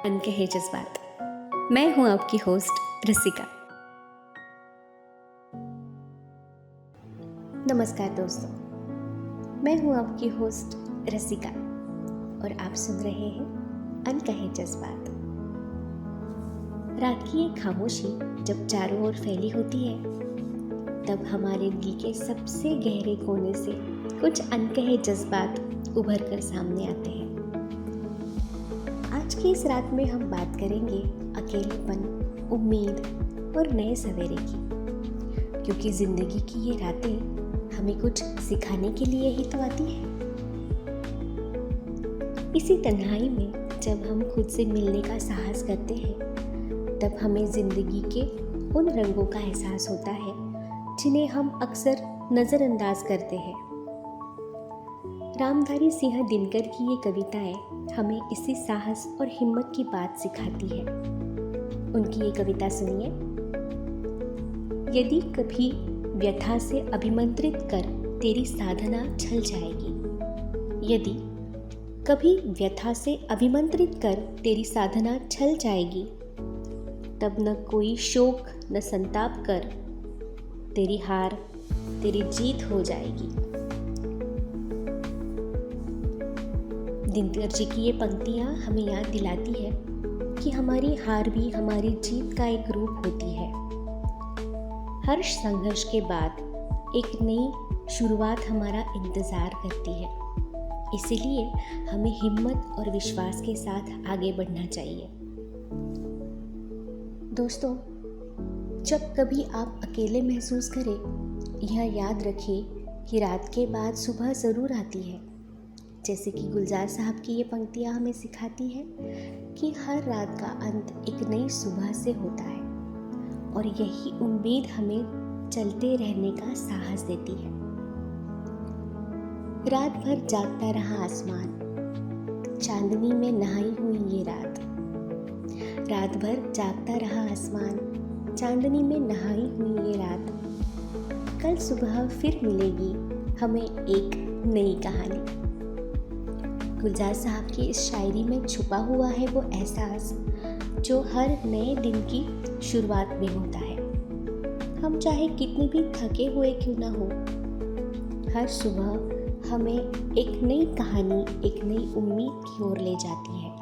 अनकहे जज्बात। मैं हूं आपकी होस्ट रसिका। नमस्कार दोस्तों, मैं हूं आपकी होस्ट रसिका और आप सुन रहे हैं अनकहे जज्बात। रात की एक खामोशी जब चारों ओर फैली होती है, तब हमारे दिल के सबसे गहरे कोने से कुछ अनकहे जज्बात उभर कर सामने आते हैं। आज की इस रात में हम बात करेंगे अकेलेपन, उम्मीद और नए सवेरे की, क्योंकि जिंदगी की ये रातें हमें कुछ सिखाने के लिए ही तो आती है। इसी तन्हाई में जब हम खुद से मिलने का साहस करते हैं, तब हमें जिंदगी के उन रंगों का एहसास होता है जिन्हें हम अक्सर नज़रअंदाज करते हैं। रामधारी सिंह दिनकर की ये कविताएं हमें इसी साहस और हिम्मत की बात सिखाती है। उनकी ये कविता सुनिए। यदि कभी व्यथा से अभिमंत्रित कर तेरी साधना छल जाएगी, यदि कभी व्यथा से अभिमंत्रित कर तेरी साधना छल जाएगी, तब न कोई शोक न संताप कर, तेरी हार तेरी जीत हो जाएगी। दिनकर जी की ये पंक्तियाँ हमें याद दिलाती है कि हमारी हार भी हमारी जीत का एक रूप होती है। हर संघर्ष के बाद एक नई शुरुआत हमारा इंतज़ार करती है। इसीलिए हमें हिम्मत और विश्वास के साथ आगे बढ़ना चाहिए। दोस्तों, जब कभी आप अकेले महसूस करें, यह याद रखें कि रात के बाद सुबह ज़रूर आती है। जैसे कि गुलजार साहब की ये पंक्तियाँ हमें सिखाती हैं कि हर रात का अंत एक नई सुबह से होता है, और यही उम्मीद हमें चलते रहने का साहस देती है। रात भर जागता रहा आसमान, चांदनी में नहाई हुई ये रात। रात भर जागता रहा आसमान, चांदनी में नहाई हुई ये रात। कल सुबह फिर मिलेगी हमें एक नई कहानी। गुलजार साहब की इस शायरी में छुपा हुआ है वो एहसास जो हर नए दिन की शुरुआत में होता है। हम चाहे कितने भी थके हुए क्यों ना हो, हर सुबह हमें एक नई कहानी, एक नई उम्मीद की ओर ले जाती है।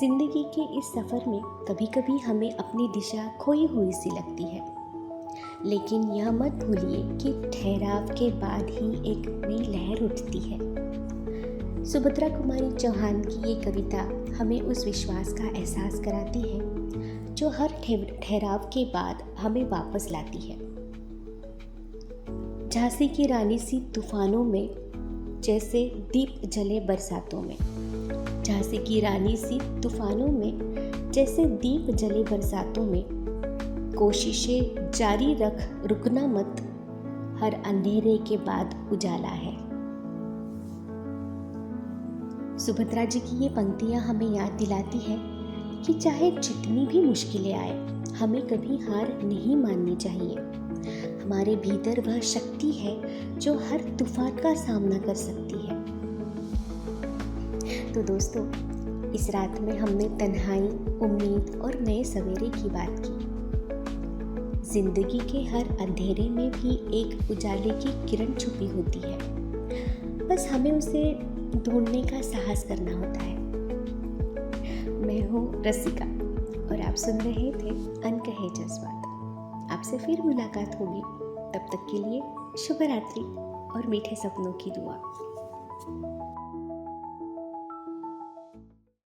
जिंदगी के इस सफ़र में कभी कभी हमें अपनी दिशा खोई हुई सी लगती है, लेकिन यह मत भूलिए कि ठहराव के बाद ही एक नई लहर उठती है। सुभद्रा कुमारी चौहान की ये कविता हमें उस विश्वास का एहसास कराती है जो हर ठहराव के बाद हमें वापस लाती है। झांसी की रानी सी तूफानों में जैसे दीप जले बरसातों में। झांसी की रानी सी तूफानों में जैसे दीप जले बरसातों में। कोशिशें जारी रख, रुकना मत, हर अंधेरे के बाद उजाला है। सुभद्रा जी की ये पंक्तियाँ हमें याद दिलाती है कि चाहे जितनी भी मुश्किलें आए, हमें कभी हार नहीं माननी चाहिए। हमारे भीतर वह शक्ति है जो हर तूफान का सामना कर सकती है। तो दोस्तों, इस रात में हमने तन्हाई, उम्मीद और नए सवेरे की बात की। जिंदगी के हर अंधेरे में भी एक उजाले की किरण छुपी होती है, बस हमें उसे ढूंढने का साहस करना होता है। मैं हूँ रसिका और आप सुन रहे थे अनकहे जज्बात। आपसे फिर मुलाकात होगी, तब तक के लिए शुभ रात्रि और मीठे सपनों की दुआ।